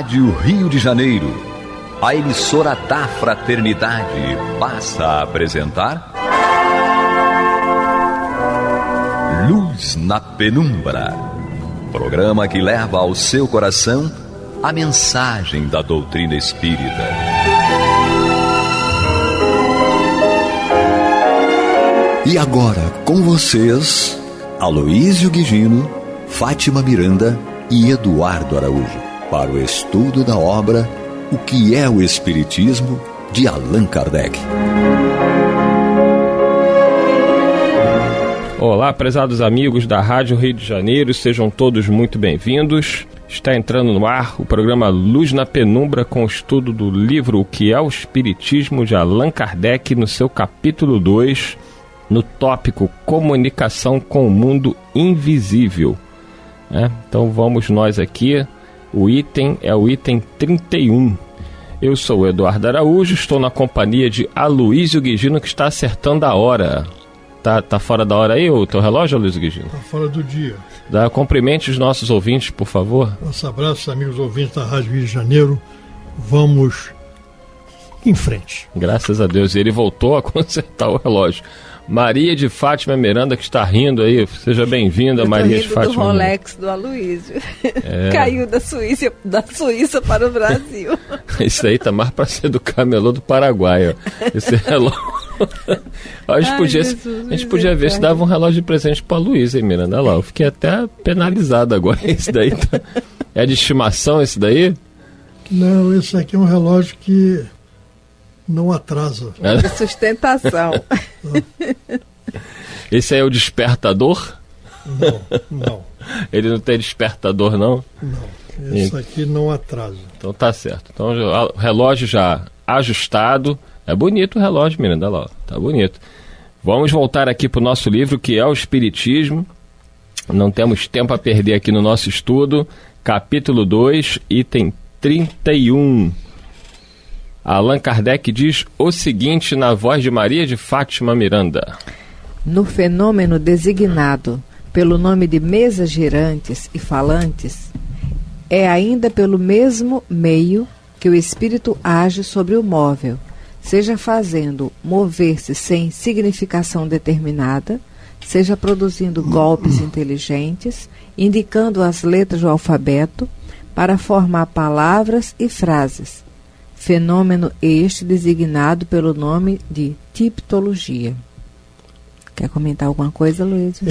Rádio Rio de Janeiro, a emissora da fraternidade, passa a apresentar Luz na Penumbra, programa que leva ao seu coração a mensagem da doutrina espírita. E agora, com vocês, Aloísio Guigino, Fátima Miranda e Eduardo Araújo, para o estudo da obra O que é o Espiritismo, de Allan Kardec. Olá, prezados amigos da Rádio Rio de Janeiro, sejam todos muito bem-vindos. Está entrando no ar o programa Luz na Penumbra, com o estudo do livro O que é o Espiritismo, de Allan Kardec, no seu capítulo 2, no tópico Comunicação com o Mundo Invisível. Então vamos nós aqui, o item é o item 31. Eu sou o Eduardo Araújo, estou na companhia de Aloísio Guigino, que está acertando a hora. Tá fora da hora aí o teu relógio, Aloísio Guigino? Tá fora do dia. Cumprimente os nossos ouvintes, por favor. Nosso abraço, amigos ouvintes da Rádio Rio de Janeiro. Vamos em frente. Graças a Deus, ele voltou a consertar o relógio. Maria de Fátima Miranda, que está rindo aí, seja bem-vinda, Maria de Fátima. Do Rolex do Aloísio. Caiu da Suíça para o Brasil. Isso aí tá mais para ser do camelô do Paraguai, ó. Esse relógio. A gente podia ver se dava um relógio de presente para a Luísa, hein, Miranda? Olha lá, eu fiquei até penalizado agora. Esse daí é de estimação, esse daí? Não, esse aqui é um relógio que não atrasa. De sustentação. Esse aí é o despertador? Não. Ele não tem despertador, não? Não, esse aqui não atrasa. Então tá certo. Então o relógio já ajustado. É bonito o relógio, Miranda, olha lá, tá bonito. Vamos voltar aqui para o nosso livro, que é o Espiritismo. Não temos tempo a perder aqui no nosso estudo. Capítulo 2, item 31. Allan Kardec diz o seguinte na voz de Maria de Fátima Miranda. No fenômeno designado pelo nome de mesas girantes e falantes, é ainda pelo mesmo meio que o espírito age sobre o móvel, seja fazendo mover-se sem significação determinada, seja produzindo golpes inteligentes, indicando as letras do alfabeto para formar palavras e frases. Fenômeno este designado pelo nome de tipologia. Quer comentar alguma coisa, Luiz?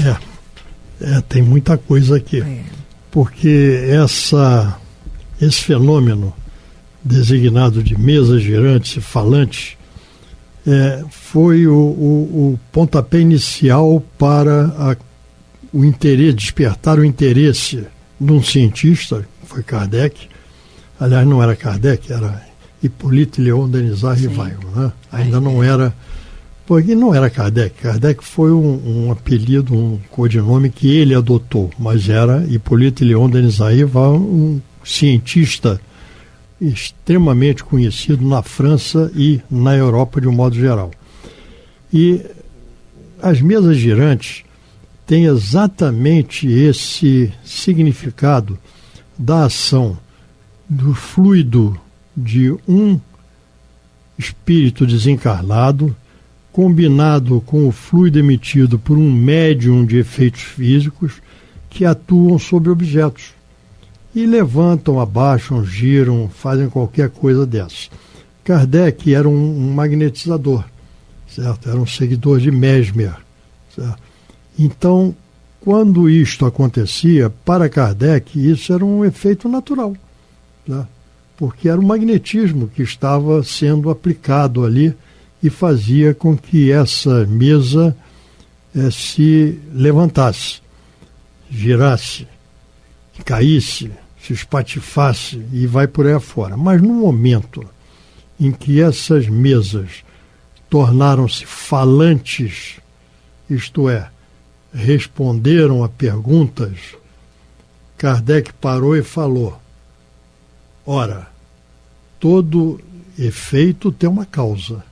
Tem muita coisa aqui. Porque esse fenômeno designado de mesas girantes e falantes foi o pontapé inicial para o interesse, despertar o interesse de um cientista, foi Kardec. Aliás, não era Kardec, era Hippolyte Léon Denisard Rivail, né? Ainda não era, porque não era Kardec. Kardec foi um apelido, um codinome que ele adotou, mas era Hippolyte Léon Denisard Rivail, um cientista extremamente conhecido na França e na Europa de um modo geral. E as mesas girantes têm exatamente esse significado da ação do fluido de um espírito desencarnado, combinado com o fluido emitido por um médium de efeitos físicos que atuam sobre objetos e levantam, abaixam, giram, fazem qualquer coisa dessa. Kardec era um magnetizador, certo? Era um seguidor de Mesmer, certo? Então, quando isto acontecia, para Kardec, isso era um efeito natural, né? Porque era o magnetismo que estava sendo aplicado ali e fazia com que essa mesa se levantasse, girasse, caísse, se espatifasse e vai por aí afora. Mas no momento em que essas mesas tornaram-se falantes, isto é, responderam a perguntas, Kardec parou e falou: ora, todo efeito tem uma causa.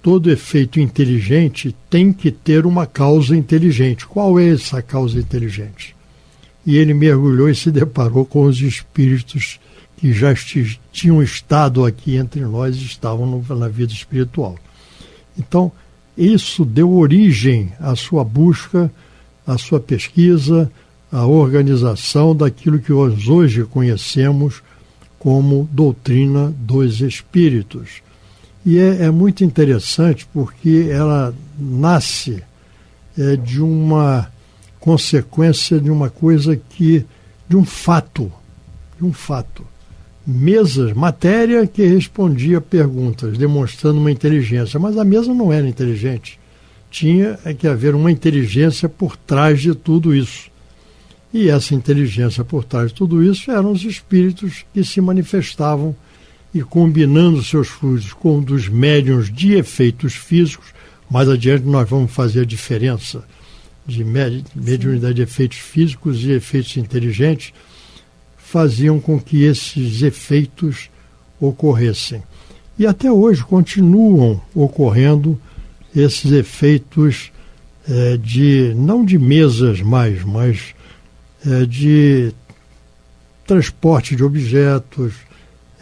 Todo efeito inteligente tem que ter uma causa inteligente. Qual é essa causa inteligente? E ele mergulhou e se deparou com os espíritos que já tinham estado aqui entre nós e estavam na vida espiritual. Então, isso deu origem à sua busca, à sua pesquisa, à organização daquilo que nós hoje conhecemos como doutrina dos espíritos. E é muito interessante porque ela nasce de uma consequência de uma coisa de um fato. Mesas, matéria que respondia perguntas, demonstrando uma inteligência, mas a mesa não era inteligente. Tinha que haver uma inteligência por trás de tudo isso. E essa inteligência por trás de tudo isso eram os espíritos que se manifestavam e combinando seus fluidos com dos médiuns de efeitos físicos. Mais adiante nós vamos fazer a diferença de mediunidade de efeitos físicos e efeitos inteligentes, faziam com que esses efeitos ocorressem. E até hoje continuam ocorrendo esses efeitos não de mesas mais, mas de transporte de objetos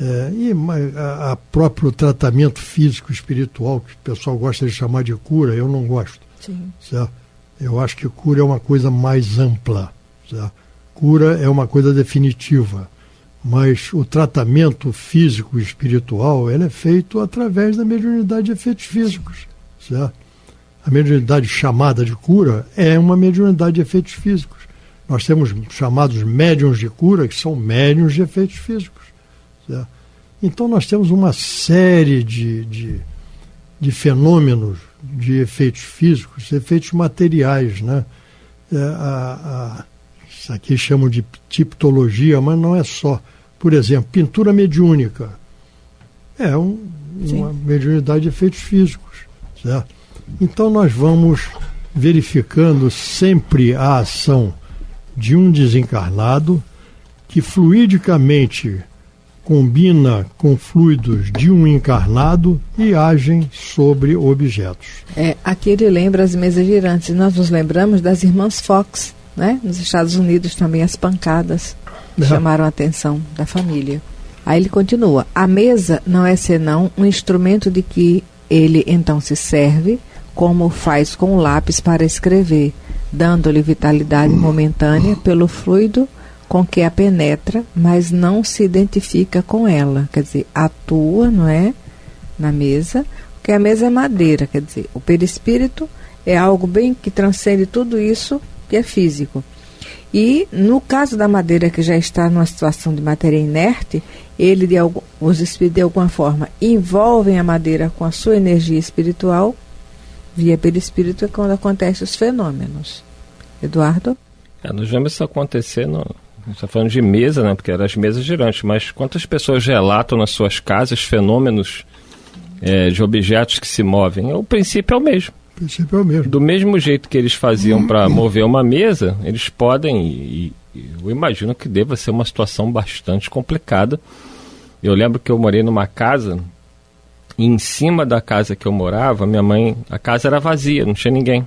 e a próprio tratamento físico espiritual, que o pessoal gosta de chamar de cura, eu não gosto. Sim. Certo? Eu acho que cura é uma coisa mais ampla, certo? Cura é uma coisa definitiva, mas o tratamento físico e espiritual ele é feito através da mediunidade de efeitos físicos, certo? A mediunidade chamada de cura é uma mediunidade de efeitos físicos. Nós temos chamados médiuns de cura, que são médiuns de efeitos físicos, certo? Então nós temos uma série de fenômenos de efeitos físicos, efeitos materiais, né? Isso aqui chamam de tipologia, mas não é só. Por exemplo, pintura mediúnica é uma mediunidade de efeitos físicos, certo? Então nós vamos verificando sempre a ação de um desencarnado que fluidicamente combina com fluidos de um encarnado e agem sobre objetos. Aqui ele lembra as mesas girantes. Nós nos lembramos das irmãs Fox, né? Nos Estados Unidos também as pancadas chamaram a atenção da família. Aí ele continua: a mesa não é senão um instrumento de que ele então se serve, como faz com o lápis para escrever, dando-lhe vitalidade momentânea pelo fluido com que a penetra, mas não se identifica com ela. Quer dizer, atua, não é, na mesa, porque a mesa é madeira, quer dizer, o perispírito é algo bem que transcende tudo isso que é físico. E no caso da madeira, que já está numa situação de matéria inerte, os espíritos de alguma forma envolvem a madeira com a sua energia espiritual, via perispírito, é quando acontecem os fenômenos. Eduardo? Nós vemos isso acontecer, a gente está falando de mesa, né, porque eram as mesas girantes, mas quantas pessoas relatam nas suas casas fenômenos de objetos que se movem? O princípio é o mesmo. Do mesmo jeito que eles faziam para mover uma mesa, eles podem, e eu imagino que deva ser uma situação bastante complicada. Eu lembro que eu morei numa casa, e em cima da casa que eu morava, a casa era vazia, não tinha ninguém.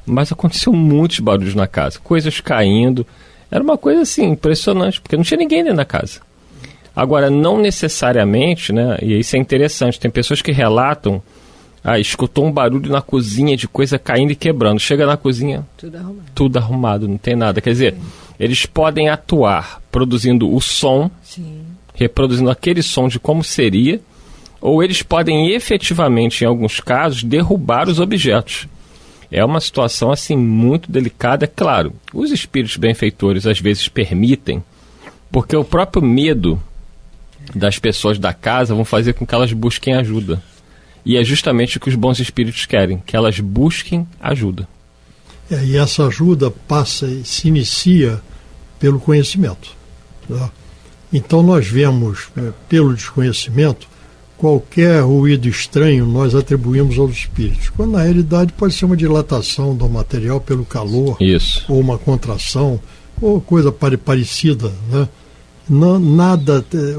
Mas aconteceu muitos barulhos na casa, coisas caindo, era uma coisa assim, impressionante, porque não tinha ninguém dentro da casa. Agora, não necessariamente, né, e isso é interessante, tem pessoas que relatam, escutou um barulho na cozinha de coisa caindo e quebrando. Chega na cozinha, tudo arrumado, não tem nada. Quer dizer, eles podem atuar produzindo o som, reproduzindo aquele som de como seria, ou eles podem efetivamente, em alguns casos, derrubar os objetos. É uma situação assim muito delicada. É claro, os espíritos benfeitores às vezes permitem, porque o próprio medo das pessoas da casa vão fazer com que elas busquem ajuda. E é justamente o que os bons espíritos querem, que elas busquem ajuda. E essa ajuda se inicia pelo conhecimento. Tá? Então nós vemos, pelo desconhecimento, qualquer ruído estranho nós atribuímos aos espíritos, quando na realidade pode ser uma dilatação do material pelo calor, ou uma contração, ou coisa parecida. Né?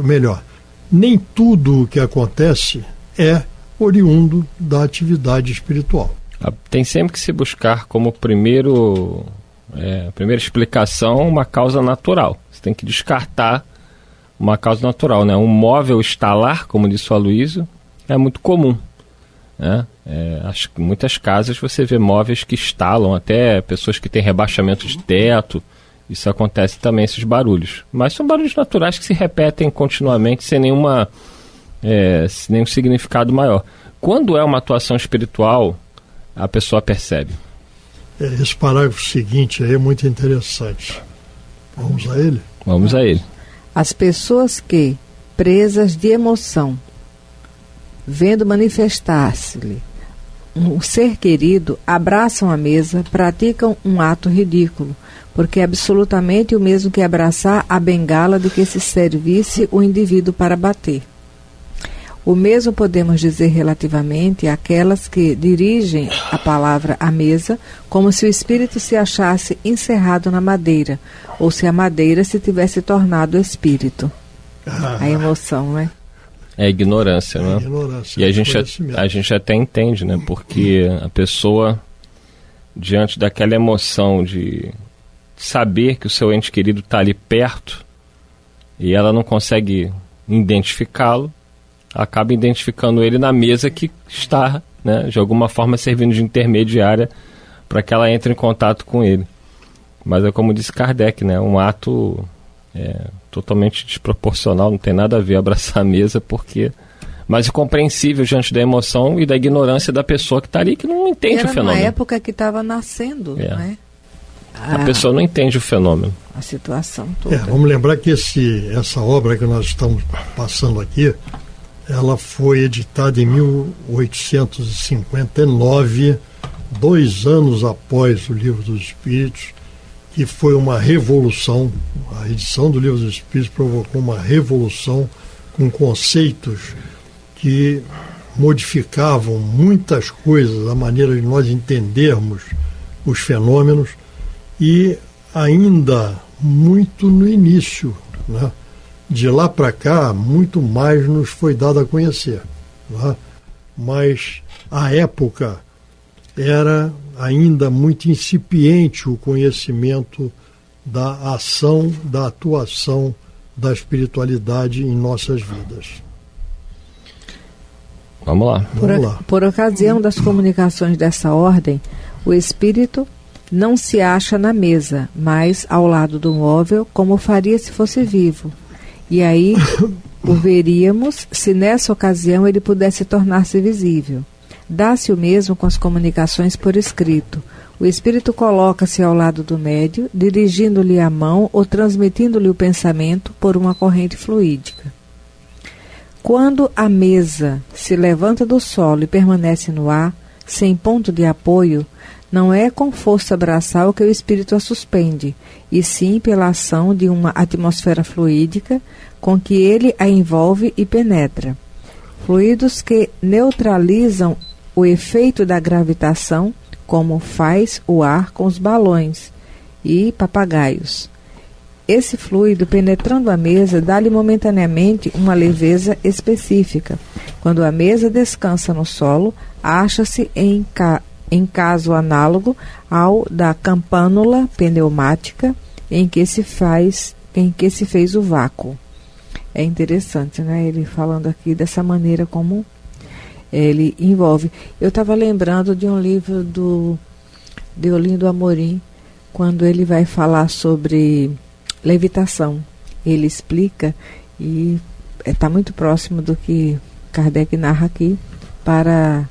Melhor, nem tudo o que acontece é oriundo da atividade espiritual. Tem sempre que se buscar como primeira explicação uma causa natural. Você tem que descartar uma causa natural, né? Um móvel estalar, como disse o Aloysio, é muito comum, né? Muitas casas você vê móveis que estalam, até pessoas que têm rebaixamento de teto, isso acontece também, esses barulhos. Mas são barulhos naturais que se repetem continuamente sem nenhum significado maior. Quando é uma atuação espiritual, a pessoa percebe. Esse parágrafo seguinte aí é muito interessante. Vamos a ele? Vamos a ele. As pessoas que, presas de emoção, vendo manifestar-se-lhe um ser querido, abraçam a mesa, praticam um ato ridículo, porque é absolutamente o mesmo que abraçar a bengala de que se servisse o indivíduo para bater. O mesmo podemos dizer relativamente àquelas que dirigem a palavra à mesa, como se o espírito se achasse encerrado na madeira, ou se a madeira se tivesse tornado espírito. A emoção, né? É ignorância, né? Ignorância, e a gente até entende, né? Porque a pessoa, diante daquela emoção de saber que o seu ente querido está ali perto e ela não consegue identificá-lo, acaba identificando ele na mesa que está, né, de alguma forma servindo de intermediária para que ela entre em contato com ele. Mas é como disse Kardec, né, um ato totalmente desproporcional, não tem nada a ver abraçar a mesa, mas é compreensível diante da emoção e da ignorância da pessoa que está ali, que não entende o fenômeno. Era na época que estava nascendo, né? A pessoa não entende o fenômeno. A situação toda. Vamos lembrar que essa obra que nós estamos passando aqui, ela foi editada em 1859, 2 anos após o Livro dos Espíritos, que foi uma revolução. A edição do Livro dos Espíritos provocou uma revolução com conceitos que modificavam muitas coisas, a maneira de nós entendermos os fenômenos, e ainda muito no início, né? De lá para cá, muito mais nos foi dado a conhecer, né? Mas à época era ainda muito incipiente o conhecimento da ação, da atuação da espiritualidade em nossas vidas. Vamos lá. Por ocasião das comunicações dessa ordem, o espírito não se acha na mesa, mas ao lado do móvel, como faria se fosse vivo. E aí o veríamos se nessa ocasião ele pudesse tornar-se visível. Dá-se o mesmo com as comunicações por escrito. O espírito coloca-se ao lado do médio, dirigindo-lhe a mão ou transmitindo-lhe o pensamento por uma corrente fluídica. Quando a mesa se levanta do solo e permanece no ar, sem ponto de apoio, não é com força braçal que o espírito a suspende, e sim pela ação de uma atmosfera fluídica com que ele a envolve e penetra. Fluidos que neutralizam o efeito da gravitação, como faz o ar com os balões e papagaios. Esse fluido, penetrando a mesa, dá-lhe momentaneamente uma leveza específica. Quando a mesa descansa no solo, acha-se em caso análogo ao da campânula pneumática em que se fez o vácuo. É interessante, né? Ele falando aqui dessa maneira como ele envolve. Eu estava lembrando de um livro de Olindo Amorim, quando ele vai falar sobre levitação. Ele explica e está muito próximo do que Kardec narra aqui, para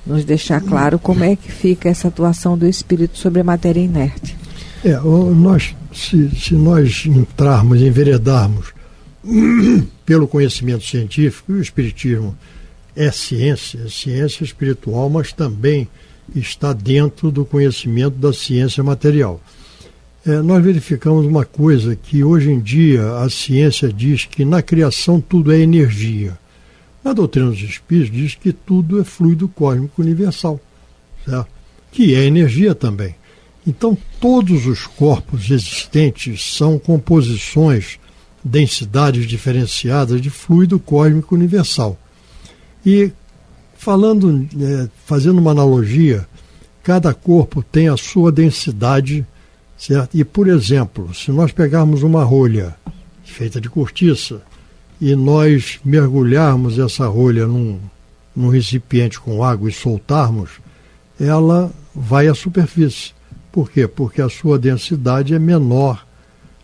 nos deixar claro como é que fica essa atuação do espírito sobre a matéria inerte. Se nós enveredarmos pelo conhecimento científico, e o espiritismo é ciência espiritual, mas também está dentro do conhecimento da ciência material. Nós verificamos uma coisa, que hoje em dia a ciência diz que na criação tudo é energia. A doutrina dos espíritos diz que tudo é fluido cósmico universal, certo? Que é energia também. Então, todos os corpos existentes são composições, densidades diferenciadas de fluido cósmico universal. E fazendo uma analogia, cada corpo tem a sua densidade, certo? E, por exemplo, se nós pegarmos uma rolha, feita de cortiça, e nós mergulharmos essa rolha num recipiente com água e soltarmos, ela vai à superfície. Por quê? Porque a sua densidade é menor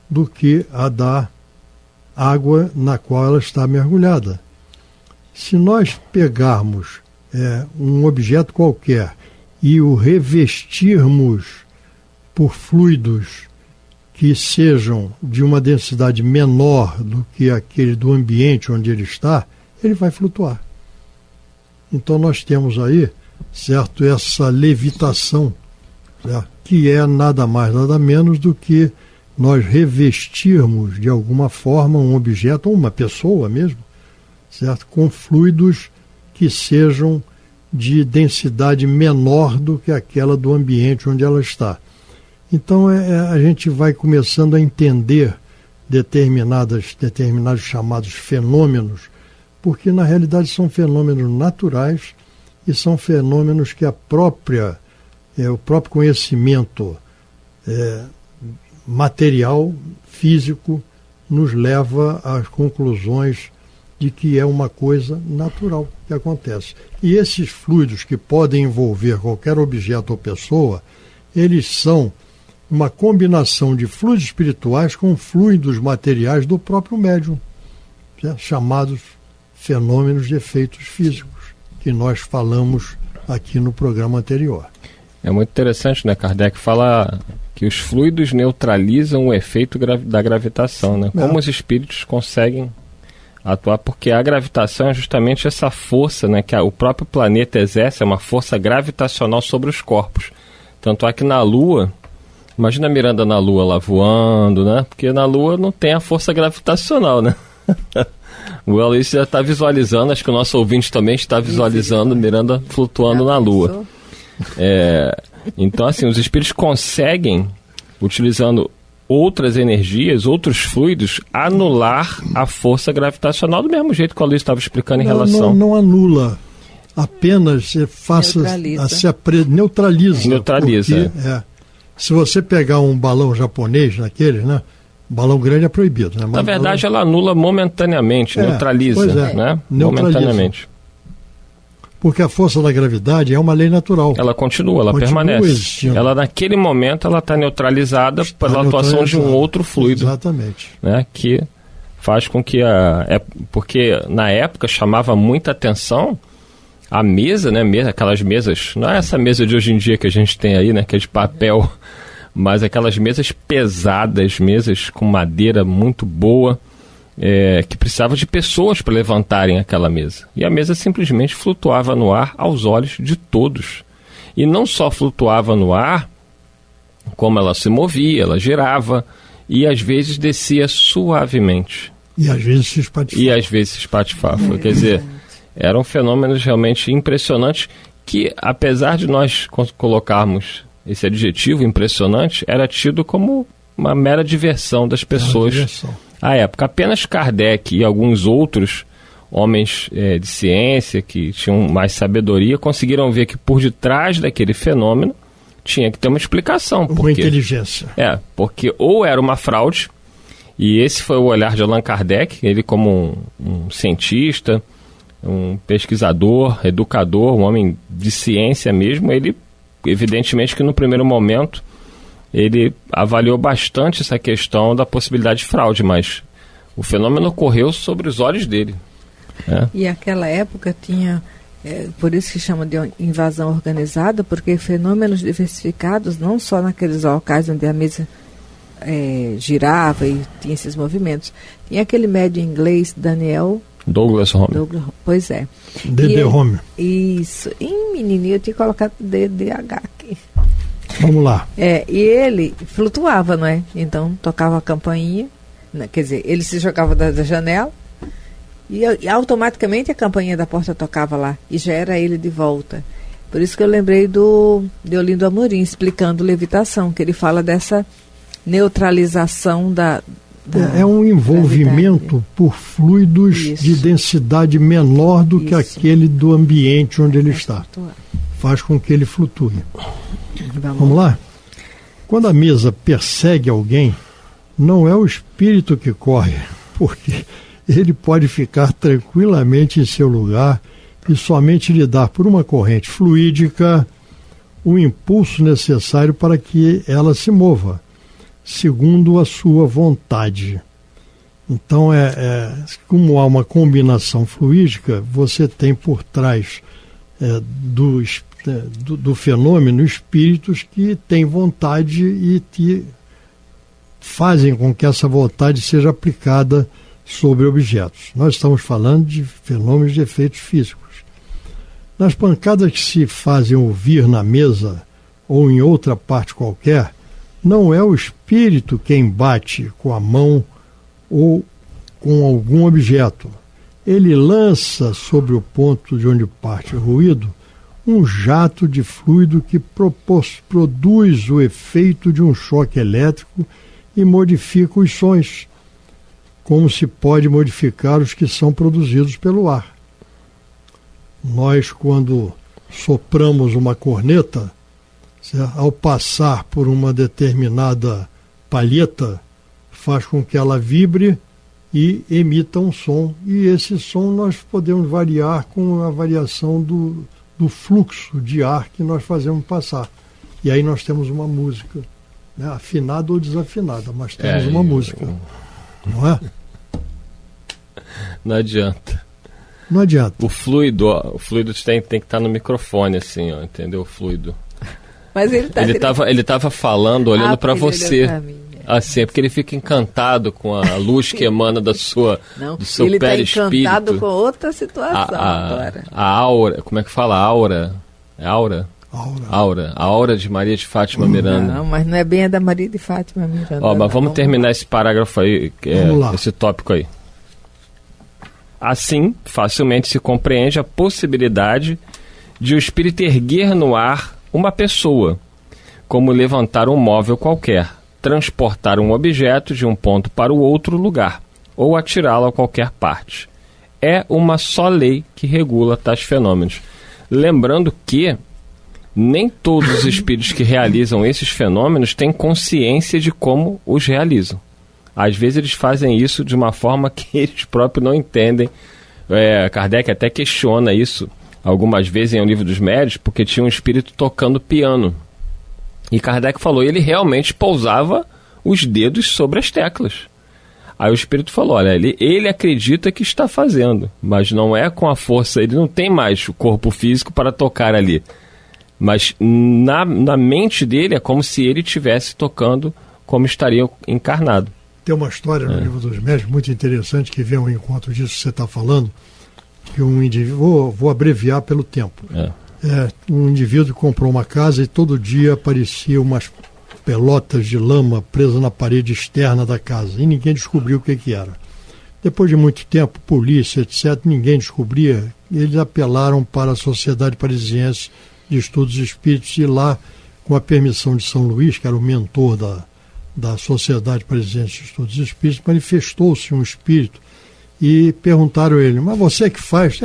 do que a da água na qual ela está mergulhada. Se nós pegarmos um objeto qualquer e o revestirmos por fluidos que sejam de uma densidade menor do que aquele do ambiente onde ele está, ele vai flutuar. Então nós temos aí, certo, essa levitação, certo? Que é nada mais, nada menos do que nós revestirmos de alguma forma um objeto, ou uma pessoa mesmo, certo? Com fluidos que sejam de densidade menor do que aquela do ambiente onde ela está. Então a gente vai começando a entender determinados chamados fenômenos, porque na realidade são fenômenos naturais e são fenômenos que o próprio conhecimento material, físico, nos leva às conclusões de que é uma coisa natural que acontece. E esses fluidos que podem envolver qualquer objeto ou pessoa, eles são uma combinação de fluidos espirituais com fluidos materiais do próprio médium, chamados fenômenos de efeitos físicos, que nós falamos aqui no programa anterior. É muito interessante, né? Kardec fala que os fluidos neutralizam o efeito da gravitação, né? Como os espíritos conseguem atuar, porque a gravitação é justamente essa força, né, que o próprio planeta exerce, é uma força gravitacional sobre os corpos. Tanto é que na Lua, imagina a Miranda na Lua lá voando, né? Porque na Lua não tem a força gravitacional, né? O Aloysio já está visualizando, acho que o nosso ouvinte também está visualizando Miranda flutuando na Lua. Então, assim, os espíritos conseguem, utilizando outras energias, outros fluidos, anular a força gravitacional do mesmo jeito que o Aloysio estava explicando em relação... Não anula, apenas neutraliza. Neutraliza. Porque, se você pegar um balão japonês naqueles, né? Balão grande é proibido, né? Mas na verdade, ela anula momentaneamente, neutraliza, né? Momentaneamente. Porque a força da gravidade é uma lei natural. Ela continua, ela permanece. Existindo. Ela, naquele momento, ela está neutralizada pela atuação de um outro fluido. Exatamente. Né? Que faz com que porque na época chamava muita atenção a mesa, né? Aquelas mesas, não é essa mesa de hoje em dia que a gente tem aí, né? Que é de papel, mas aquelas mesas pesadas, mesas com madeira muito boa, que precisava de pessoas para levantarem aquela mesa. E a mesa simplesmente flutuava no ar aos olhos de todos. E não só flutuava no ar, como ela se movia, ela girava e às vezes descia suavemente. E às vezes se espatifava. Quer dizer, eram fenômenos realmente impressionantes que, apesar de nós colocarmos esse adjetivo impressionante, era tido como uma mera diversão das pessoas à época. Apenas Kardec e alguns outros homens de ciência que tinham mais sabedoria conseguiram ver que por detrás daquele fenômeno tinha que ter uma explicação. Uma inteligência. Porque ou era uma fraude, e esse foi o olhar de Allan Kardec, ele como um cientista, um pesquisador, educador, um homem de ciência mesmo, ele evidentemente que no primeiro momento ele avaliou bastante essa questão da possibilidade de fraude, mas o fenômeno ocorreu sobre os olhos dele. E aquela época tinha, por isso que chama de invasão organizada, porque fenômenos diversificados, não só naqueles locais onde a mesa girava e tinha esses movimentos. Tinha aquele médium inglês, Douglas Home. Pois é. D.D. Home. Isso. Em menininho eu tinha colocado DDH aqui. Vamos lá. E ele flutuava, não é? Então tocava a campainha, quer dizer, ele se jogava da janela e automaticamente a campainha da porta tocava lá e já era ele de volta. Por isso que eu lembrei do Deolindo Amorim explicando levitação, que ele fala dessa neutralização da é um envolvimento por fluidos de densidade menor do que aquele do ambiente onde ele está. Faz com que ele flutue. Vamos lá? Quando a mesa persegue alguém, não é o espírito que corre, porque ele pode ficar tranquilamente em seu lugar e somente lhe dar por uma corrente fluídica o impulso necessário para que ela se mova, segundo a sua vontade. Então, como há uma combinação fluídica, você tem por trás do fenômeno espíritos que têm vontade e que fazem com que essa vontade seja aplicada sobre objetos. Nós estamos falando de fenômenos de efeitos físicos. Nas pancadas que se fazem ouvir na mesa ou em outra parte qualquer, não é o espírito quem bate com a mão ou com algum objeto. Ele lança sobre o ponto de onde parte o ruído um jato de fluido que produz o efeito de um choque elétrico e modifica os sons, como se pode modificar os que são produzidos pelo ar. Nós, quando sopramos uma corneta, ao passar por uma determinada palheta, faz com que ela vibre e emita um som. E esse som nós podemos variar com a variação do fluxo de ar que nós fazemos passar. E aí nós temos uma música, né? Afinada ou desafinada, mas temos uma música. Não é? Não adianta. Não adianta. O fluido tem que estar no microfone, assim, ó, entendeu? O fluido. Mas ele estava falando, olhando para você. Assim, é porque ele fica encantado com a luz que emana do seu perispírito. Ele está encantado com outra situação agora. A aura, como é que fala? Aura? É aura? Aura. A aura de Maria de Fátima Miranda. Não, mas não é bem a da Maria de Fátima Miranda. Mas vamos terminar esse parágrafo aí, esse tópico aí. Assim, facilmente se compreende a possibilidade de o espírito erguer no ar uma pessoa, como levantar um móvel qualquer, transportar um objeto de um ponto para o outro lugar, ou atirá-lo a qualquer parte. É uma só lei que regula tais fenômenos. Lembrando que nem todos os espíritos que realizam esses fenômenos têm consciência de como os realizam. Às vezes eles fazem isso de uma forma que eles próprios não entendem. Kardec até questiona isso algumas vezes em O Livro dos Médiuns, porque tinha um espírito tocando piano. E Kardec falou, ele realmente pousava os dedos sobre as teclas. Aí o espírito falou, olha, ele acredita que está fazendo, mas não é com a força, ele não tem mais o corpo físico para tocar ali. Mas na mente dele é como se ele estivesse tocando como estaria encarnado. Tem uma história no Livro dos Médiuns muito interessante que vem ao encontro disso que você está falando, que um indivíduo, vou abreviar pelo tempo, um indivíduo comprou uma casa e todo dia aparecia umas pelotas de lama presas na parede externa da casa e ninguém descobriu o que era. Depois de muito tempo, polícia, etc., ninguém descobria, e eles apelaram para a Sociedade Parisiense de Estudos Espíritos e lá, com a permissão de São Luís, que era o mentor da Sociedade Parisiense de Estudos Espíritos, manifestou-se um espírito e perguntaram a ele, mas você que faz?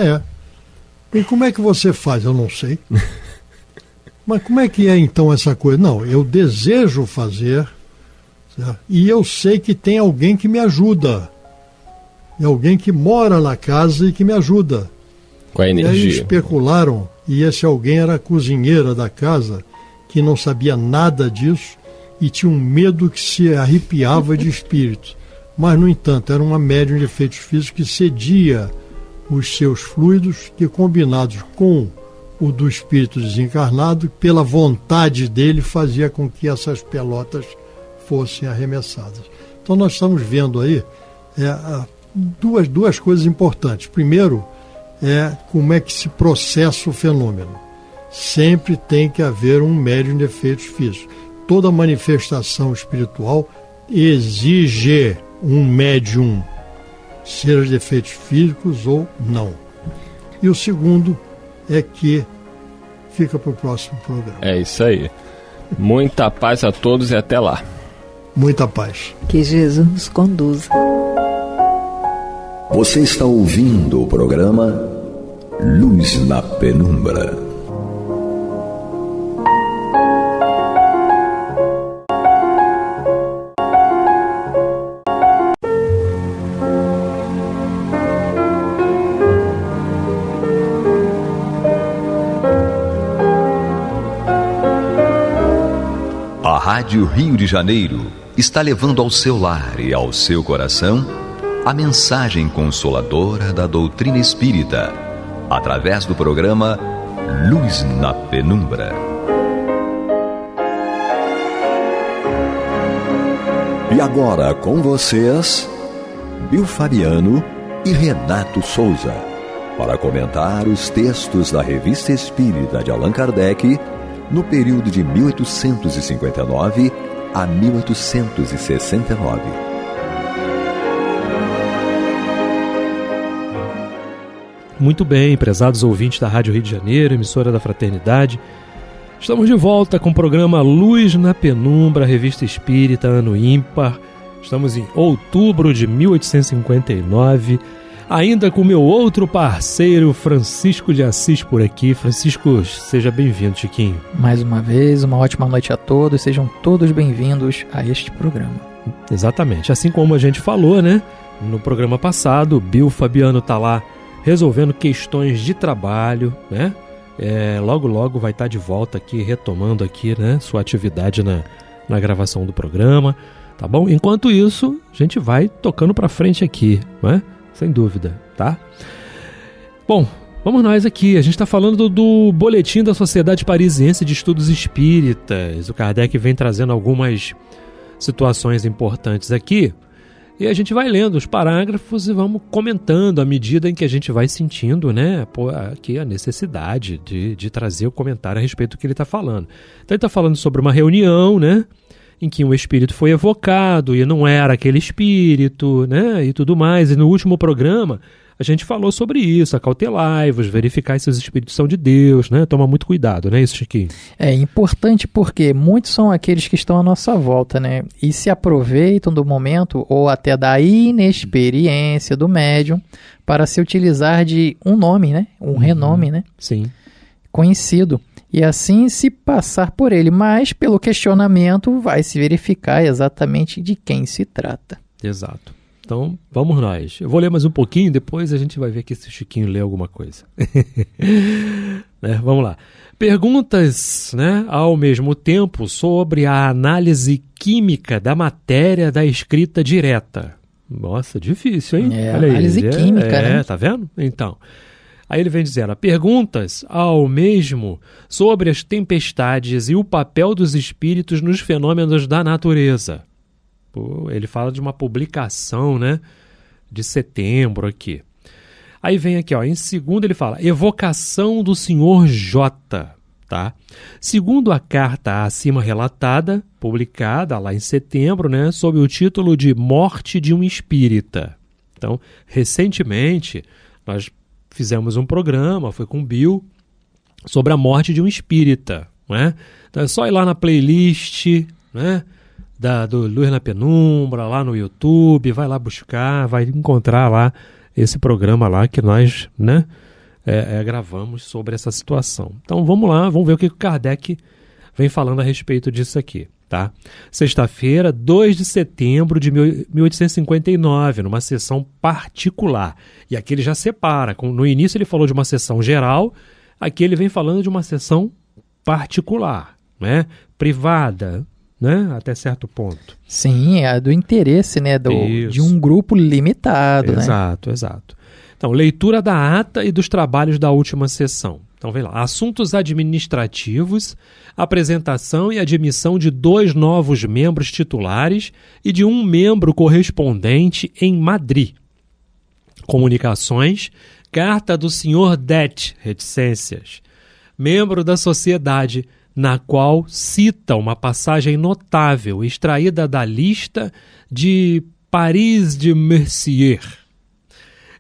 E como é que você faz? Eu não sei. Mas como é que é então essa coisa? Não, eu desejo fazer, certo? E eu sei que tem alguém que me ajuda. É alguém que mora na casa e que me ajuda. Com a energia. E aí especularam, e esse alguém era a cozinheira da casa, que não sabia nada disso e tinha um medo que se arrepiava de espírito. Mas, no entanto, era uma médium de efeitos físicos que cedia os seus fluidos, que combinados com o do espírito desencarnado, pela vontade dele, fazia com que essas pelotas fossem arremessadas. Então nós estamos vendo aí duas coisas importantes. Primeiro, como é que se processa o fenômeno. Sempre tem que haver um médium de efeitos físicos. Toda manifestação espiritual exige um médium, seja de efeitos físicos ou não. E o segundo é que fica para o próximo programa. É isso aí. Muita paz a todos e até lá. Muita paz. Que Jesus nos conduza. Você está ouvindo o programa Luz na Penumbra. A Rádio Rio de Janeiro está levando ao seu lar e ao seu coração a mensagem consoladora da doutrina espírita, através do programa Luz na Penumbra. E agora com vocês, Bill Fabiano e Renato Souza, para comentar os textos da Revista Espírita de Allan Kardec no período de 1859 a 1869. Muito bem, prezados ouvintes da Rádio Rio de Janeiro, emissora da Fraternidade. Estamos de volta com o programa Luz na Penumbra, Revista Espírita, ano ímpar. Estamos em outubro de 1859, ainda com meu outro parceiro, Francisco de Assis, por aqui. Francisco, seja bem-vindo, Chiquinho. Mais uma vez, uma ótima noite a todos, sejam todos bem-vindos a este programa. Exatamente, assim como a gente falou, né? No programa passado, o Bill Fabiano está lá resolvendo questões de trabalho, né? Logo vai estar de volta aqui, retomando aqui, né, sua atividade na gravação do programa, tá bom? Enquanto isso, a gente vai tocando para frente aqui, né? Sem dúvida, tá? Bom, vamos nós aqui. A gente está falando do Boletim da Sociedade Parisiense de Estudos Espíritas. O Kardec vem trazendo algumas situações importantes aqui. E a gente vai lendo os parágrafos e vamos comentando à medida em que a gente vai sentindo, né, aqui a necessidade de trazer o comentário a respeito do que ele está falando. Então ele está falando sobre uma reunião, né, em que um espírito foi evocado e não era aquele espírito, né, e tudo mais. E no último programa a gente falou sobre isso, acautelai-vos, verificar se os espíritos são de Deus, né, toma muito cuidado, né, isso, Chiquinho? É importante porque muitos são aqueles que estão à nossa volta, né, e se aproveitam do momento ou até da inexperiência do médium para se utilizar de um nome, né, um renome, né, sim, conhecido. E assim se passar por ele, mas pelo questionamento vai se verificar exatamente de quem se trata. Exato. Então, vamos nós. Eu vou ler mais um pouquinho, depois a gente vai ver aqui se o Chiquinho lê alguma coisa. Né? Vamos lá. Perguntas, né, ao mesmo tempo sobre a análise química da matéria da escrita direta. Nossa, difícil, hein? Olha análise aí. Química, né? Tá vendo? Então... Aí ele vem dizendo, perguntas ao mesmo sobre as tempestades e o papel dos espíritos nos fenômenos da natureza. Ele fala de uma publicação, né, de setembro aqui. Aí vem aqui, em segundo ele fala, evocação do senhor J. Tá? Segundo a carta acima relatada, publicada lá em setembro, né, sob o título de Morte de um Espírita. Então, recentemente, nós fizemos um programa, foi com o Bill, sobre a morte de um espírita, né? Então é só ir lá na playlist, né, do Luz na Penumbra, lá no YouTube, vai lá buscar, vai encontrar lá esse programa lá que nós, né, gravamos sobre essa situação. Então vamos lá, vamos ver o que o Kardec vem falando a respeito disso aqui. Tá? Sexta-feira, 2 de setembro de 1859, numa sessão particular. E aqui ele já separa. No início ele falou de uma sessão geral, aqui ele vem falando de uma sessão particular, né? Privada, né? Até certo ponto. Sim, é do interesse, né? De um grupo limitado. Exato, né? Exato. Então, leitura da ata e dos trabalhos da última sessão. Então, vem lá. Assuntos administrativos, apresentação e admissão de 2 novos membros titulares e de um membro correspondente em Madrid. Comunicações, carta do Sr. Det, reticências, membro da sociedade, na qual cita uma passagem notável extraída da lista de Paris de Mercier.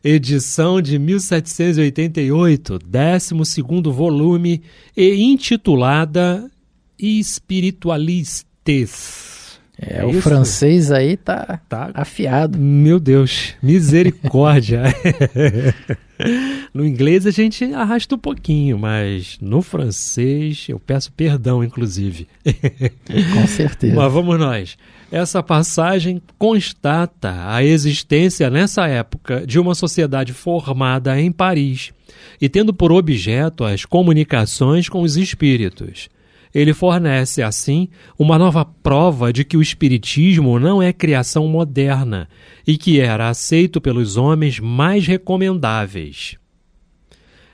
Edição de 1788, 12º volume e intitulada Espiritualistes. O isso? Francês aí tá afiado. Meu Deus, misericórdia. No inglês a gente arrasta um pouquinho, mas no francês eu peço perdão, inclusive. Com certeza. Mas vamos nós. Essa passagem constata a existência, nessa época, de uma sociedade formada em Paris e tendo por objeto as comunicações com os espíritos. Ele fornece, assim, uma nova prova de que o Espiritismo não é criação moderna e que era aceito pelos homens mais recomendáveis.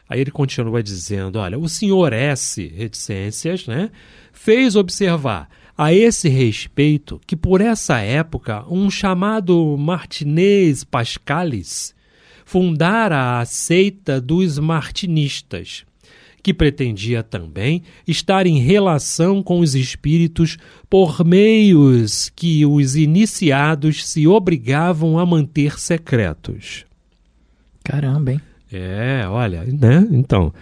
Aí ele continua dizendo, olha, o senhor S. Reticências, né, fez observar a esse respeito que por essa época um chamado Martinez Pascalis fundara a seita dos martinistas, que pretendia também estar em relação com os espíritos por meios que os iniciados se obrigavam a manter secretos. Caramba, hein? Olha, né? Então,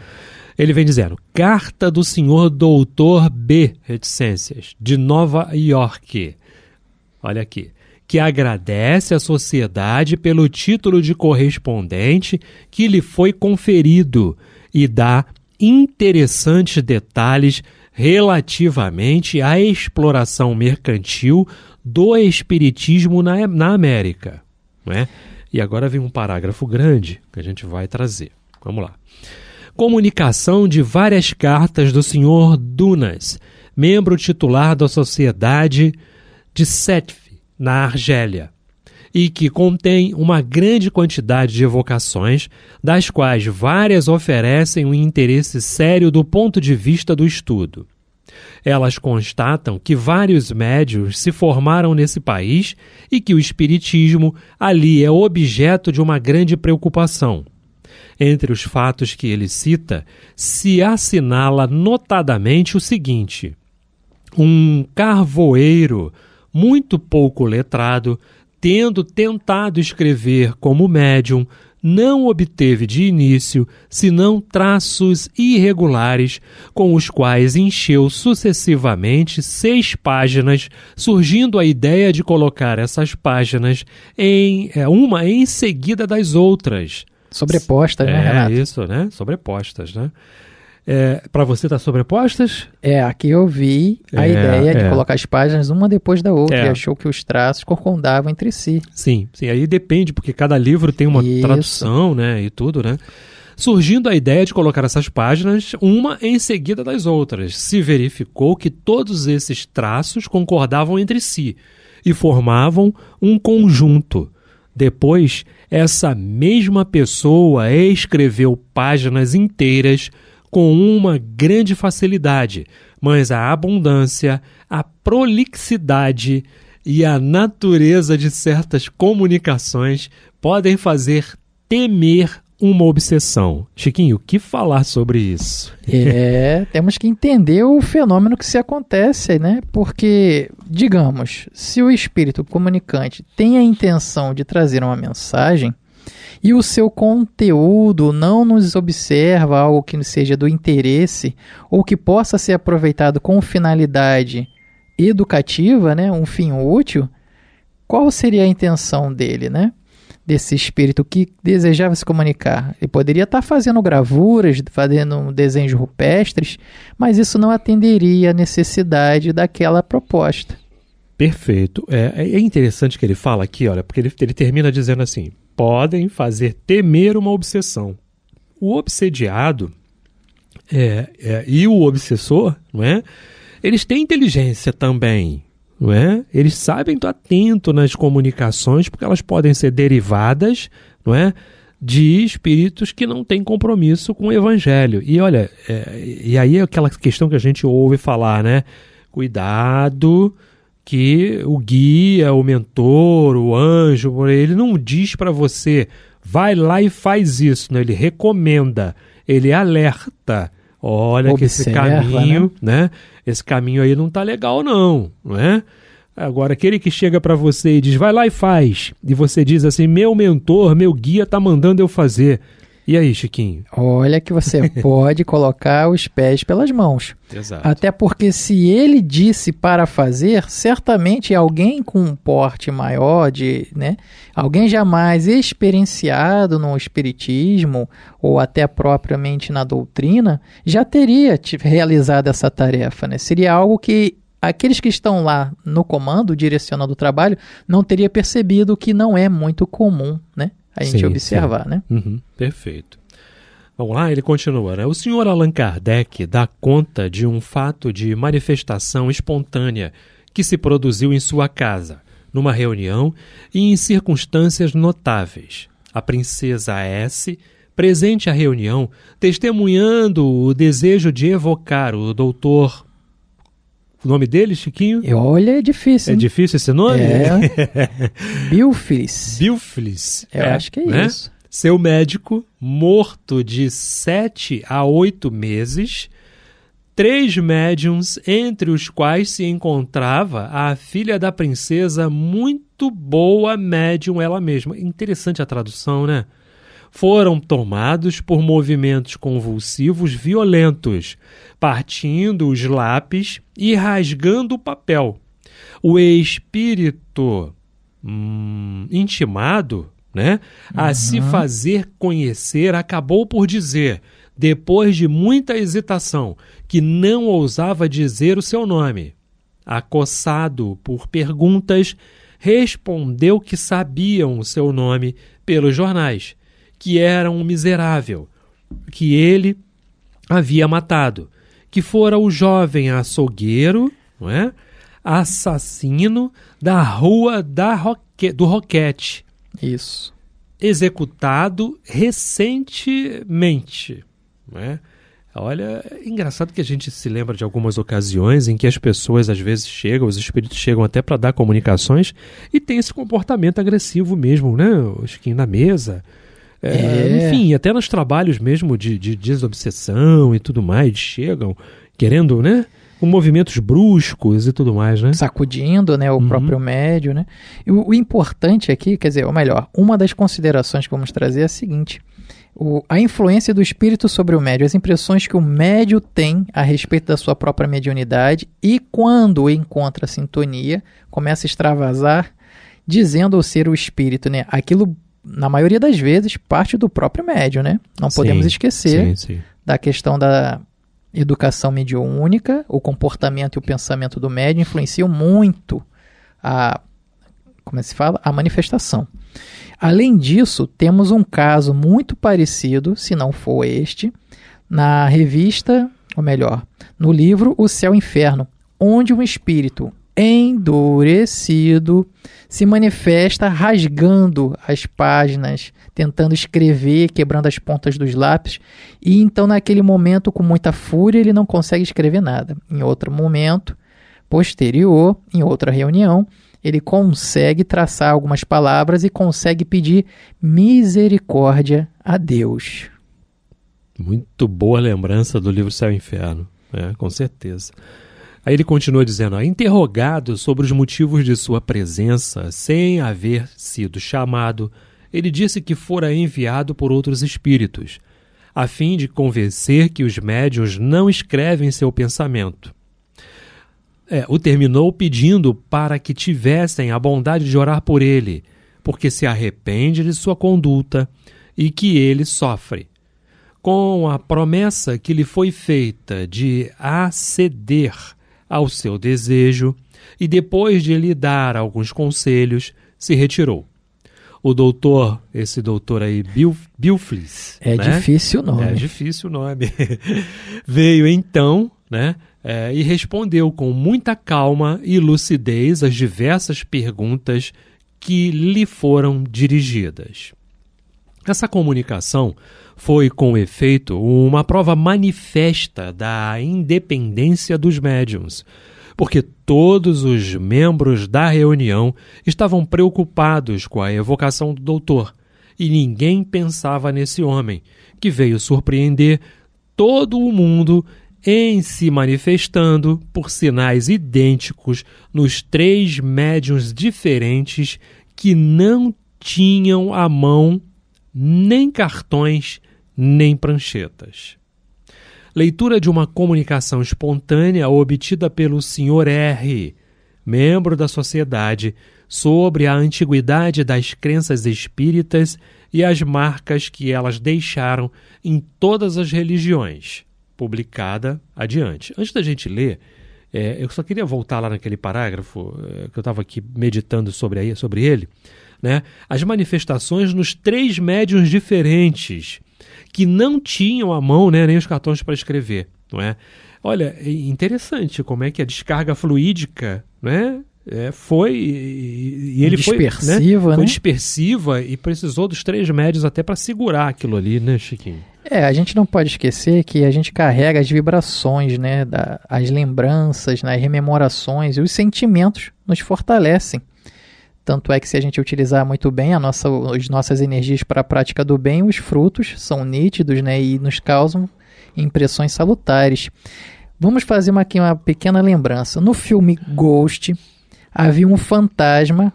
ele vem dizendo, carta do senhor doutor B. Reticências, de Nova York. Olha aqui. Que agradece à sociedade pelo título de correspondente que lhe foi conferido e dá interessantes detalhes relativamente à exploração mercantil do espiritismo na América. Não é? E agora vem um parágrafo grande que a gente vai trazer. Vamos lá. Comunicação de várias cartas do Sr. Dunas, membro titular da Sociedade de Sétif, na Argélia, e que contém uma grande quantidade de evocações, das quais várias oferecem um interesse sério do ponto de vista do estudo. Elas constatam que vários médiuns se formaram nesse país e que o espiritismo ali é objeto de uma grande preocupação. Entre os fatos que ele cita, se assinala notadamente o seguinte: um carvoeiro muito pouco letrado, tendo tentado escrever como médium, não obteve de início senão traços irregulares, com os quais encheu sucessivamente 6 páginas, surgindo a ideia de colocar essas páginas uma em seguida das outras. Sobrepostas, né, Renato? Isso, né? Sobrepostas, né? Para você tá sobrepostas? Aqui eu vi a ideia de colocar as páginas uma depois da outra e achou que os traços correspondavam entre si. Sim, aí depende, porque cada livro tem uma tradução, né, e tudo, né? Surgindo a ideia de colocar essas páginas uma em seguida das outras, se verificou que todos esses traços concordavam entre si e formavam um conjunto. Depois, essa mesma pessoa escreveu páginas inteiras com uma grande facilidade, mas a abundância, a prolixidade e a natureza de certas comunicações podem fazer temer uma obsessão. Chiquinho, o que falar sobre isso? Temos que entender o fenômeno que se acontece, né? Porque, digamos, se o espírito comunicante tem a intenção de trazer uma mensagem, e o seu conteúdo não nos observa algo que seja do interesse ou que possa ser aproveitado com finalidade educativa, né, um fim útil, qual seria a intenção dele, né, desse espírito que desejava se comunicar? Ele poderia estar fazendo gravuras, fazendo desenhos rupestres, mas isso não atenderia à necessidade daquela proposta. Perfeito. É interessante que ele fala aqui, olha, porque ele termina dizendo assim: podem fazer temer uma obsessão. O obsediado e o obsessor, não é? Eles têm inteligência também, não é? Eles sabem estar atentos nas comunicações, porque elas podem ser derivadas, não é, de espíritos que não têm compromisso com o evangelho. E olha, e aí é aquela questão que a gente ouve falar, né? Cuidado, que o guia, o mentor, o anjo, ele não diz para você, vai lá e faz isso, né? Ele recomenda, ele alerta. Olha, observa, que esse caminho, né? Esse caminho aí não tá legal não é? Agora, aquele que chega para você e diz, vai lá e faz, e você diz assim, meu mentor, meu guia tá mandando eu fazer. E aí, Chiquinho? Olha que você pode colocar os pés pelas mãos. Exato. Até porque se ele disse para fazer, certamente alguém com um porte maior, né, alguém jamais experienciado no espiritismo ou até propriamente na doutrina, já teria realizado essa tarefa, né? Seria algo que aqueles que estão lá no comando, direcionando o trabalho, não teria percebido, que não é muito comum, né? A gente observar, né? Uhum, perfeito. Vamos lá, ele continua, né? O senhor Allan Kardec dá conta de um fato de manifestação espontânea que se produziu em sua casa, numa reunião e em circunstâncias notáveis. A princesa S, presente à reunião, testemunhando o desejo de evocar o doutor... O nome dele, Chiquinho? Olha, é difícil. É difícil esse nome? Bílfilis. Bílfilis. Eu acho que é, né? isso. Seu médico, morto de 7 a 8 meses, 3 médiuns, entre os quais se encontrava a filha da princesa, muito boa médium ela mesma. Interessante a tradução, né? Foram tomados por movimentos convulsivos violentos, partindo os lápis e rasgando o papel. O espírito intimado, né, a se fazer conhecer, acabou por dizer, depois de muita hesitação, que não ousava dizer o seu nome. Acossado por perguntas, respondeu que sabiam o seu nome pelos jornais, que era um miserável, que ele havia matado, que fora o jovem açougueiro, não é? Assassino da rua do Roquete. Isso. Executado recentemente. Não é? Olha, é engraçado que a gente se lembra de algumas ocasiões em que as pessoas às vezes chegam, os espíritos chegam até para dar comunicações e tem esse comportamento agressivo mesmo, né? O Chiquinho na mesa. Enfim, até nos trabalhos mesmo de desobsessão e tudo mais, chegam querendo, né? Com movimentos bruscos e tudo mais, né? Sacudindo, né, o próprio médium, né? E o importante aqui, quer dizer, ou melhor, uma das considerações que vamos trazer é a seguinte: a influência do espírito sobre o médium, as impressões que o médium tem a respeito da sua própria mediunidade e quando encontra a sintonia, começa a extravasar, dizendo ser o espírito, né? Aquilo, na maioria das vezes, parte do próprio médium, né? Não podemos esquecer da questão da educação mediúnica, o comportamento e o pensamento do médium influenciam muito a manifestação. Além disso, temos um caso muito parecido, se não for este, na revista, ou melhor, no livro O Céu e o Inferno, onde um espírito endurecido se manifesta rasgando as páginas, tentando escrever, quebrando as pontas dos lápis, e então naquele momento, com muita fúria, ele não consegue escrever nada. Em outro momento, posterior, em outra reunião, ele consegue traçar algumas palavras e consegue pedir misericórdia a Deus. Muito boa lembrança do livro Céu e Inferno, com certeza. Aí ele continua dizendo, interrogado sobre os motivos de sua presença, sem haver sido chamado, ele disse que fora enviado por outros espíritos, a fim de convencer que os médiuns não escrevem seu pensamento. O terminou pedindo para que tivessem a bondade de orar por ele, porque se arrepende de sua conduta e que ele sofre. Com a promessa que lhe foi feita de aceder ao seu desejo, e depois de lhe dar alguns conselhos, se retirou. O doutor, esse doutor aí, Bílfilis... difícil o nome. É difícil o nome. Veio então, e respondeu com muita calma e lucidez as diversas perguntas que lhe foram dirigidas. Essa comunicação foi, com efeito, uma prova manifesta da independência dos médiuns, porque todos os membros da reunião estavam preocupados com a evocação do doutor, e ninguém pensava nesse homem, que veio surpreender todo o mundo em se manifestando por sinais idênticos nos 3 médiuns diferentes que não tinham à mão nem cartões, nem pranchetas. Leitura de uma comunicação espontânea obtida pelo Sr. R., membro da sociedade, sobre a antiguidade das crenças espíritas e as marcas que elas deixaram em todas as religiões, publicada adiante. Antes da gente ler, eu só queria voltar lá naquele parágrafo que eu estava aqui meditando sobre ele, as manifestações nos 3 médiuns diferentes que não tinham à mão, né, nem os cartões para escrever, não é? Olha, é interessante como é que a descarga fluídica, né, foi e ele dispersiva, foi né? dispersiva e precisou dos 3 médios até para segurar aquilo ali, né, Chiquinho? A gente não pode esquecer que a gente carrega as vibrações, né, as lembranças, né, as rememorações e os sentimentos nos fortalecem. Tanto é que se a gente utilizar muito bem as nossas energias para a prática do bem, os frutos são nítidos, né, e nos causam impressões salutares. Vamos fazer aqui uma pequena lembrança. No filme Ghost, havia um fantasma,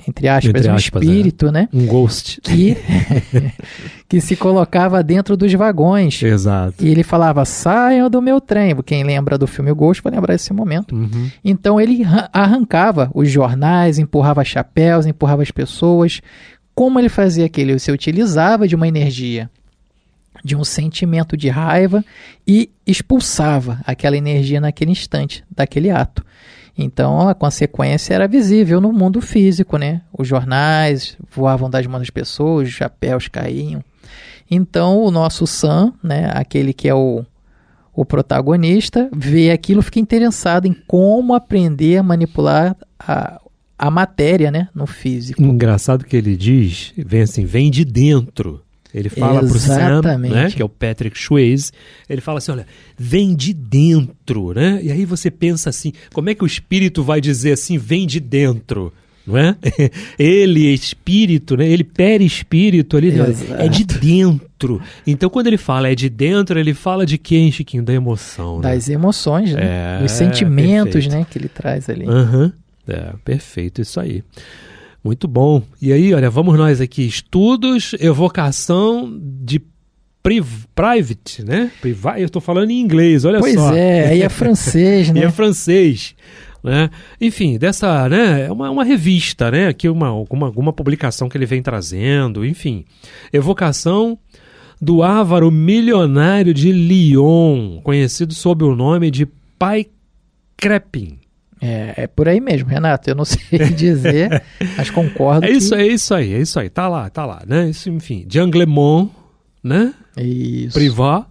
entre aspas, um espírito, né? Um ghost. Que se colocava dentro dos vagões. Exato. E ele falava, saiam do meu trem. Quem lembra do filme Ghost vai lembrar desse momento. Uhum. Então ele arrancava os jornais, empurrava chapéus, empurrava as pessoas. Como ele fazia aquilo? Ele se utilizava de uma energia, de um sentimento de raiva e expulsava aquela energia naquele instante, daquele ato. Então, a consequência era visível no mundo físico, né? Os jornais voavam das mãos das pessoas, os chapéus caíam. Então, o nosso Sam, né? Aquele que é o protagonista, vê aquilo, fica interessado em como aprender a manipular a matéria, né? No físico. Engraçado que ele diz, vem de dentro. Ele fala para o Sam, né, que é o Patrick Swayze, ele fala assim, olha, vem de dentro, né? E aí você pensa assim, como é que o espírito vai dizer assim, vem de dentro, não é? Ele, espírito, né? Ele perispírito ali, é de dentro. Então, quando ele fala é de dentro, ele fala de quem, Chiquinho? Da emoção, né? Das emoções, né? Dos sentimentos, perfeito, né, que ele traz ali. Perfeito, isso aí. Muito bom. E aí, olha, vamos nós aqui. Estudos, evocação de private, né? Eu estou falando em inglês, olha só. Pois é, aí é francês, né? E é francês, né? Enfim, dessa, né? É uma revista, né? Aqui alguma publicação que ele vem trazendo, enfim. Evocação do Ávaro milionário de Lyon, conhecido sob o nome de Pai Crepin. É por aí mesmo, Renato. Eu não sei dizer, mas concordo. É isso aí. Tá lá, né? Isso, enfim, de Anglemont, né? Isso. Privat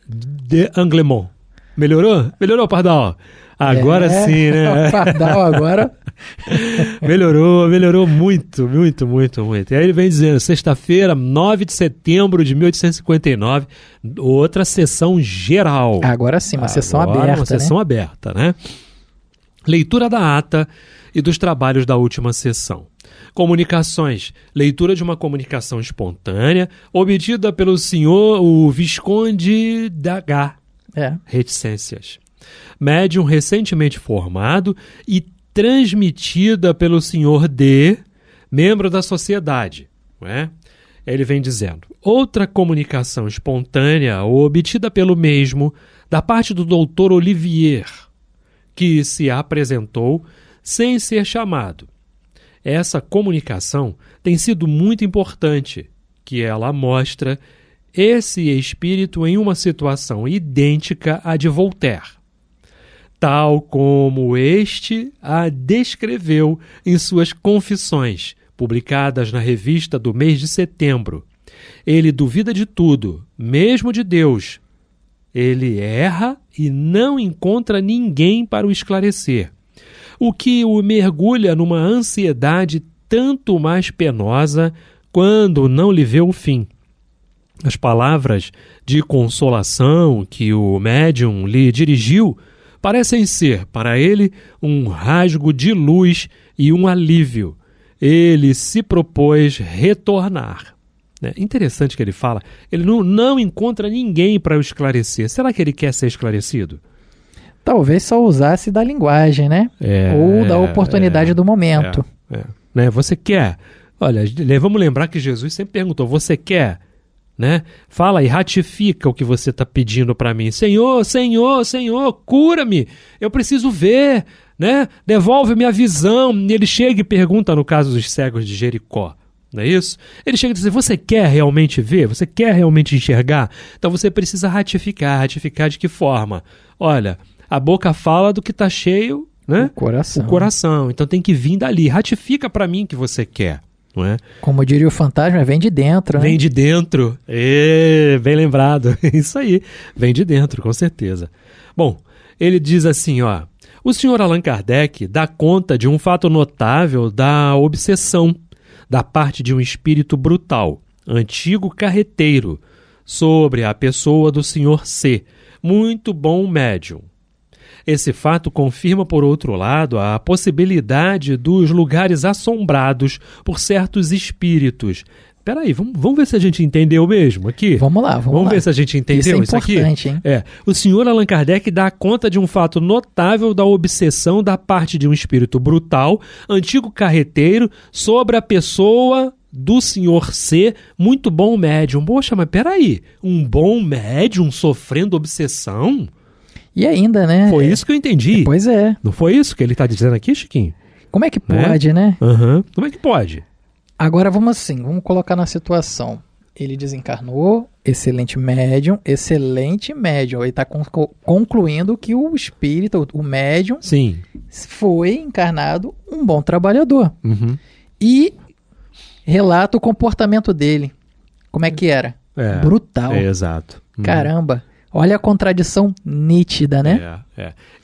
de Anglemont. Melhorou? Melhorou, Pardal? Agora sim, né? Pardal agora. Melhorou muito. E aí ele vem dizendo, sexta-feira, 9 de setembro de 1859, outra sessão geral. Agora sim, uma sessão aberta, uma sessão aberta, né? Leitura da ata e dos trabalhos da última sessão. Comunicações. Leitura de uma comunicação espontânea obtida pelo senhor, o Visconde d'H. Reticências. Médium recentemente formado e transmitida pelo senhor D, membro da sociedade. Não é? Ele vem dizendo, outra comunicação espontânea obtida pelo mesmo da parte do doutor Olivier, que se apresentou sem ser chamado. Essa comunicação tem sido muito importante, que ela mostra esse espírito em uma situação idêntica à de Voltaire, tal como este a descreveu em suas confissões, publicadas na revista do mês de setembro. Ele duvida de tudo, mesmo de Deus. Ele erra e não encontra ninguém para o esclarecer, o que o mergulha numa ansiedade tanto mais penosa quando não lhe vê o fim. As palavras de consolação que o médium lhe dirigiu parecem ser, para ele, um rasgo de luz e um alívio. Ele se propôs retornar. Interessante que ele fala, ele não encontra ninguém para o esclarecer. Será que ele quer ser esclarecido? Talvez só usasse da linguagem, né? Ou da oportunidade do momento. Né? Você quer? Olha, vamos lembrar que Jesus sempre perguntou, você quer? Né? Fala e ratifica o que você está pedindo para mim. Senhor, cura-me, eu preciso ver, né? Devolve-me a visão. E ele chega e pergunta no caso dos cegos de Jericó. Não é isso? Ele chega e diz, você quer realmente ver? Você quer realmente enxergar? Então você precisa ratificar. Ratificar de que forma? Olha, a boca fala do que está cheio, né? O coração. O coração. Então tem que vir dali. Ratifica para mim que você quer. não é? Como diria o fantasma, vem de dentro, né? Vem de dentro. Bem lembrado. Isso aí. Vem de dentro, com certeza. Bom, ele diz assim, ó. O senhor Allan Kardec dá conta de um fato notável da obsessão da parte de um espírito brutal, antigo carreteiro, sobre a pessoa do senhor C, muito bom médium. Esse fato confirma, por outro lado, a possibilidade dos lugares assombrados por certos espíritos. Peraí, vamos ver se a gente entendeu mesmo aqui? Vamos lá. Vamos ver se a gente entendeu isso aqui? Hein? O senhor Allan Kardec dá conta de um fato notável da obsessão da parte de um espírito brutal, antigo carreteiro, sobre a pessoa do senhor C, muito bom médium. Poxa, mas peraí, um bom médium sofrendo obsessão? E ainda, né? Foi isso que eu entendi. Pois é. Não foi isso que ele está dizendo aqui, Chiquinho? Como é que pode, né? Como é que pode? Agora vamos colocar na situação. Ele desencarnou, excelente médium. Ele está concluindo que o espírito, o médium, sim, foi encarnado um bom trabalhador. Uhum. E relata o comportamento dele. Como é que era? Brutal. Exato. Caramba. Olha a contradição nítida, né?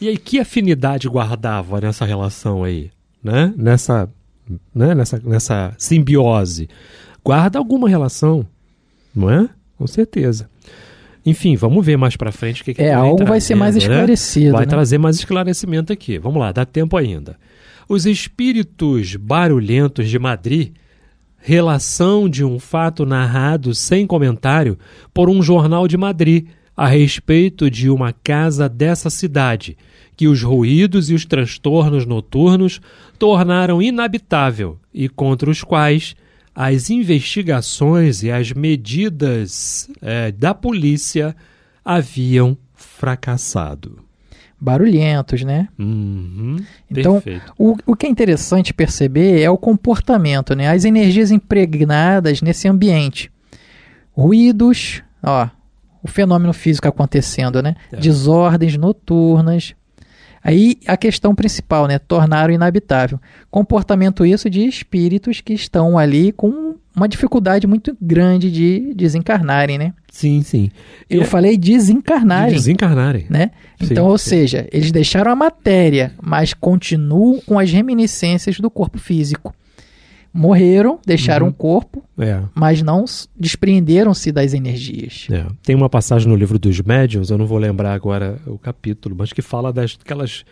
E aí, que afinidade guardava nessa relação aí? Né? Nessa simbiose. Guarda alguma relação, não é? Com certeza. Enfim, vamos ver mais pra frente o que algo vai ser mais esclarecido. Vai né? trazer mais esclarecimento aqui. Vamos lá, dá tempo ainda. Os espíritos barulhentos de Madrid, relação de um fato narrado sem comentário por um jornal de Madrid, a respeito de uma casa dessa cidade, que os ruídos e os transtornos noturnos tornaram inabitável e contra os quais as investigações e as medidas da polícia haviam fracassado. Barulhentos, né? Então, perfeito. O que é interessante perceber é o comportamento, né? As energias impregnadas nesse ambiente. Ruídos, o fenômeno físico acontecendo, né? Desordens noturnas. Aí a questão principal, né? Tornaram inabitável. Comportamento isso de espíritos que estão ali com uma dificuldade muito grande de desencarnarem, né? Sim, sim. Eu falei desencarnarem. Desencarnarem. Né? Então, ou seja, eles deixaram a matéria, mas continuam com as reminiscências do corpo físico. Morreram, deixaram o corpo, mas não despreenderam-se das energias. Tem uma passagem no livro dos médiuns, eu não vou lembrar agora o capítulo, mas que fala daquelas...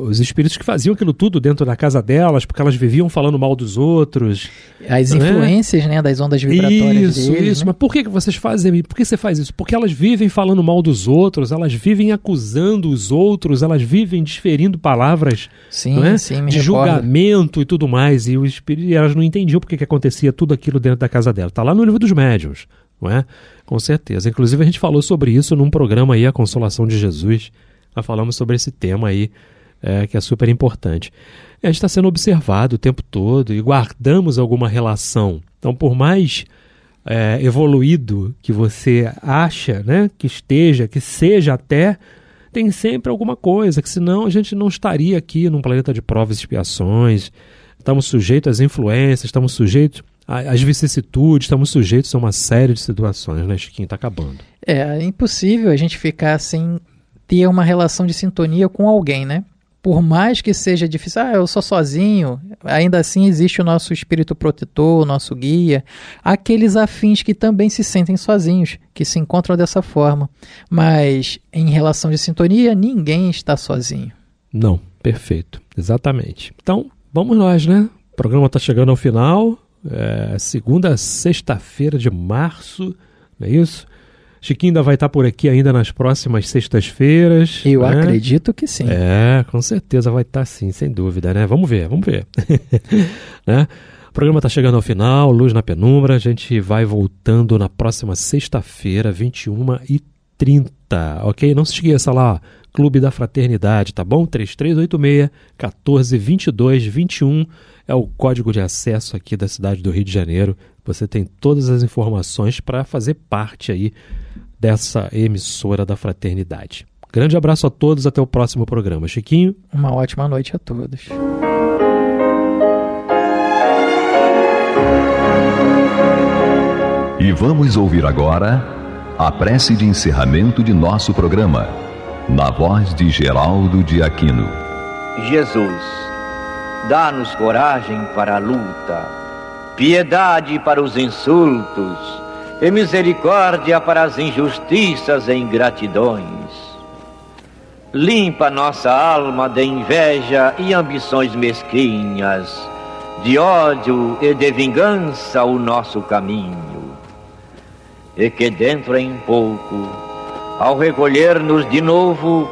os espíritos que faziam aquilo tudo dentro da casa delas, porque elas viviam falando mal dos outros. As influências, né, das ondas vibratórias deles. Isso. Né? Mas por que vocês fazem? Por que você faz isso? Porque elas vivem falando mal dos outros, elas vivem acusando os outros, elas vivem desferindo palavras de julgamento e tudo mais. E elas não entendiam por que acontecia tudo aquilo dentro da casa delas. Está lá no livro dos médiuns, não é? Com certeza. Inclusive a gente falou sobre isso num programa aí, A Consolação de Jesus. Nós falamos sobre esse tema aí, que é super importante. A gente está sendo observado o tempo todo e guardamos alguma relação. Então, por mais evoluído que você acha, né, que esteja, que seja até, tem sempre alguma coisa, que senão a gente não estaria aqui num planeta de provas e expiações. Estamos sujeitos às influências, estamos sujeitos às vicissitudes, estamos sujeitos a uma série de situações, né, Chiquinho? Está acabando. É impossível a gente ficar sem ter uma relação de sintonia com alguém, né? Por mais que seja difícil, eu sou sozinho, ainda assim existe o nosso espírito protetor, o nosso guia, aqueles afins que também se sentem sozinhos, que se encontram dessa forma. Mas em relação de sintonia, ninguém está sozinho. Não, perfeito, exatamente. Então, vamos nós, né? O programa está chegando ao final, segunda, sexta-feira de março, não é isso? Chiquinho ainda vai estar por aqui ainda nas próximas sextas-feiras. Eu acredito que sim. Com certeza vai estar sim, sem dúvida, né? Vamos ver. Né? O programa está chegando ao final, Luz na Penumbra. A gente vai voltando na próxima sexta-feira, 21h30, ok? Não se esqueça lá, Clube da Fraternidade, tá bom? 3386-142221 é o código de acesso aqui da cidade do Rio de Janeiro. Você tem todas as informações para fazer parte aí dessa emissora da Fraternidade. Grande abraço a todos, até o próximo programa. Chiquinho? Uma ótima noite a todos. E vamos ouvir agora a prece de encerramento de nosso programa, na voz de Geraldo de Aquino. Jesus, dá-nos coragem para a luta, piedade para os insultos e misericórdia para as injustiças e ingratidões. Limpa nossa alma de inveja e ambições mesquinhas, de ódio e de vingança o nosso caminho. E que dentro em pouco, ao recolher-nos de novo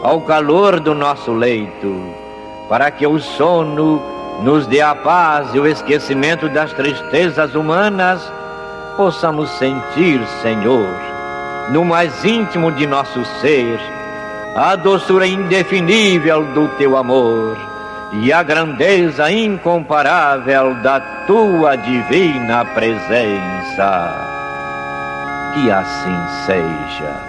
ao calor do nosso leito, para que o sono nos dê a paz e o esquecimento das tristezas humanas, possamos sentir, Senhor, no mais íntimo de nosso ser, a doçura indefinível do Teu amor e a grandeza incomparável da Tua divina presença. Que assim seja.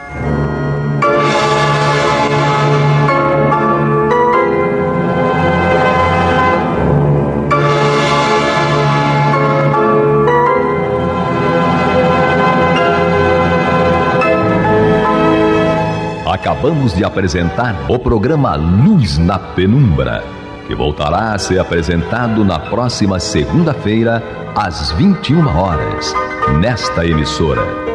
Acabamos de apresentar o programa Luz na Penumbra, que voltará a ser apresentado na próxima segunda-feira, às 21 horas, nesta emissora.